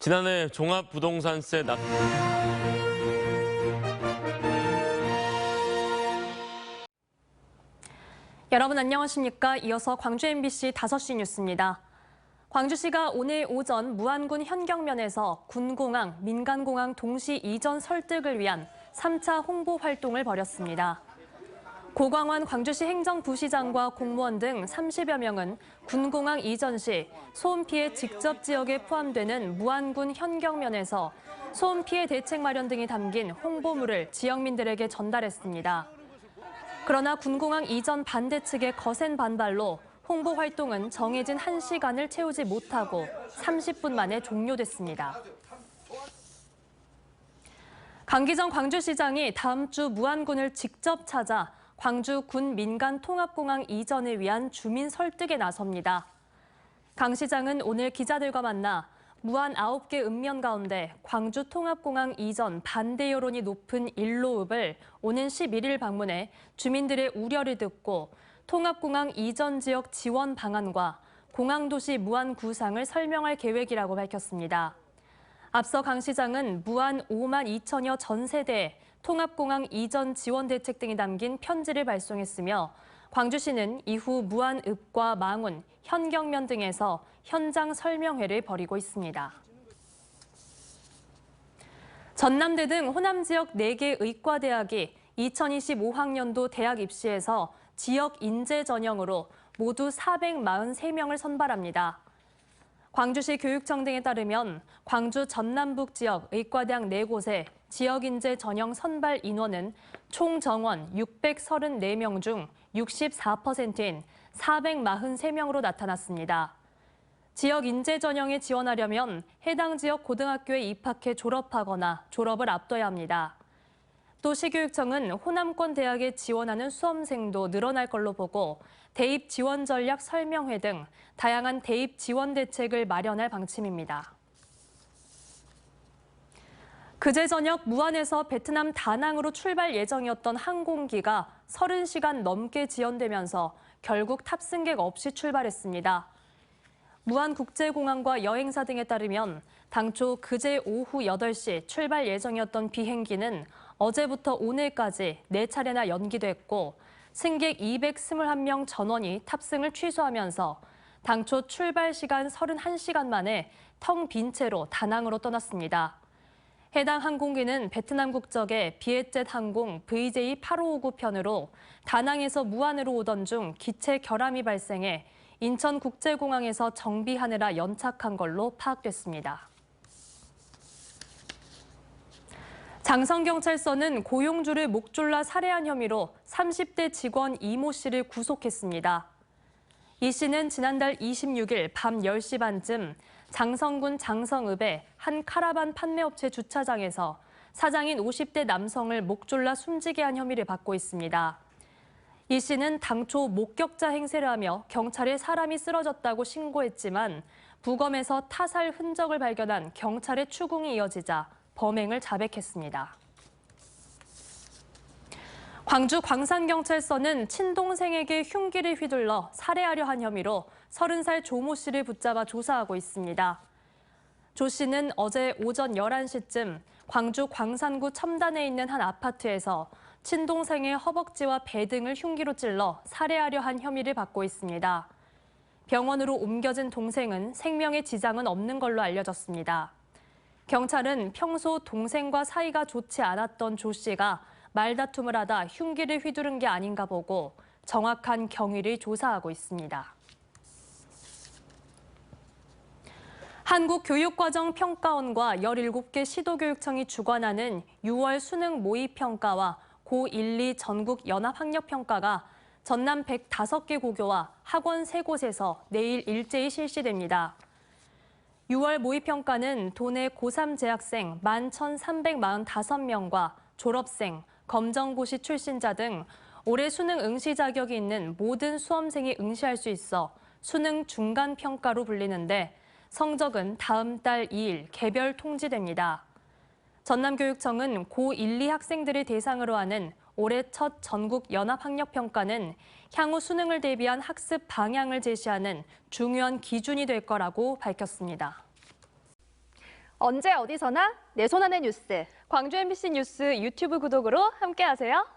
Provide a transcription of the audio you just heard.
지난해 종합부동산세 납 여러분 안녕하십니까? 이어서 광주 MBC 5시 뉴스입니다. 광주시가 오늘 오전 무안군 현경면에서 군공항, 민간공항 동시 이전 설득을 위한 3차 홍보 활동을 벌였습니다. 고광환 광주시 행정부시장과 공무원 등 30여 명은 군공항 이전 시 소음 피해 직접 지역에 포함되는 무안군 현경면에서 소음 피해 대책 마련 등이 담긴 홍보물을 지역민들에게 전달했습니다. 그러나 군공항 이전 반대 측의 거센 반발로 홍보 활동은 정해진 1시간을 채우지 못하고 30분 만에 종료됐습니다. 강기정 광주시장이 다음 주 무안군을 직접 찾아 광주 군 민간 통합공항 이전을 위한 주민 설득에 나섭니다. 강 시장은 오늘 기자들과 만나 무안 9개 읍면 가운데 광주 통합공항 이전 반대 여론이 높은 일로읍을 오는 11일 방문해 주민들의 우려를 듣고 통합공항 이전 지역 지원 방안과 공항도시 무안 구상을 설명할 계획이라고 밝혔습니다. 앞서 강 시장은 무안 5만 2천여 전 세대에 통합공항 이전 지원 대책 등이 담긴 편지를 발송했으며 광주시는 이후 무안읍과 망운, 현경면 등에서 현장 설명회를 벌이고 있습니다. 전남대 등 호남 지역 4개 의과대학이 2025학년도 대학 입시에서 지역 인재 전형으로 모두 443명을 선발합니다. 광주시 교육청 등에 따르면 광주 전남북 지역 의과대학 4곳의 지역 인재 전형 선발 인원은 총 정원 634명 중 64%인 443명으로 나타났습니다. 지역 인재 전형에 지원하려면 해당 지역 고등학교에 입학해 졸업하거나 졸업을 앞둬야 합니다. 또 시교육청은 호남권 대학에 지원하는 수험생도 늘어날 걸로 보고 대입 지원 전략 설명회 등 다양한 대입 지원 대책을 마련할 방침입니다. 그제 저녁 무안에서 베트남 다낭으로 출발 예정이었던 항공기가 30시간 넘게 지연되면서 결국 탑승객 없이 출발했습니다. 무안국제공항과 여행사 등에 따르면 당초 그제 오후 8시 출발 예정이었던 비행기는 어제부터 오늘까지 4차례나 연기됐고 승객 221명 전원이 탑승을 취소하면서 당초 출발 시간 31시간 만에 텅 빈 채로 다낭으로 떠났습니다. 해당 항공기는 베트남 국적의 비에젯 항공 VJ8559 편으로 다낭에서 무안으로 오던 중 기체 결함이 발생해 인천국제공항에서 정비하느라 연착한 걸로 파악됐습니다. 장성경찰서는 고용주를 목 졸라 살해한 혐의로 30대 직원 이모 씨를 구속했습니다. 이 씨는 지난달 26일 밤 10시 반쯤 장성군 장성읍의 한 카라반 판매업체 주차장에서 사장인 50대 남성을 목 졸라 숨지게 한 혐의를 받고 있습니다. 이 씨는 당초 목격자 행세를 하며 경찰에 사람이 쓰러졌다고 신고했지만 부검에서 타살 흔적을 발견한 경찰의 추궁이 이어지자 범행을 자백했습니다. 광주 광산경찰서는 친동생에게 흉기를 휘둘러 살해하려 한 혐의로 30살 조모 씨를 붙잡아 조사하고 있습니다. 조 씨는 어제 오전 11시쯤 광주 광산구 첨단에 있는 한 아파트에서 친동생의 허벅지와 배 등을 흉기로 찔러 살해하려 한 혐의를 받고 있습니다. 병원으로 옮겨진 동생은 생명에 지장은 없는 걸로 알려졌습니다. 경찰은 평소 동생과 사이가 좋지 않았던 조 씨가 말다툼을 하다 흉기를 휘두른 게 아닌가 보고 정확한 경위를 조사하고 있습니다. 한국교육과정평가원과 17개 시도교육청이 주관하는 6월 수능 모의평가와 고1, 2 전국 연합학력평가가 전남 105개 고교와 학원 3곳에서 내일 일제히 실시됩니다. 6월 모의평가는 도내 고3 재학생 11,345명과 졸업생, 검정고시 출신자 등 올해 수능 응시 자격이 있는 모든 수험생이 응시할 수 있어 수능 중간평가로 불리는데 성적은 다음 달 2일 개별 통지됩니다. 전남교육청은 고1, 2 학생들을 대상으로 하는 올해 첫 전국 연합학력평가는 향후 수능을 대비한 학습 방향을 제시하는 중요한 기준이 될 거라고 밝혔습니다. 언제 어디서나 내 손 안의 뉴스. 광주 MBC 뉴스 유튜브 구독으로 함께하세요.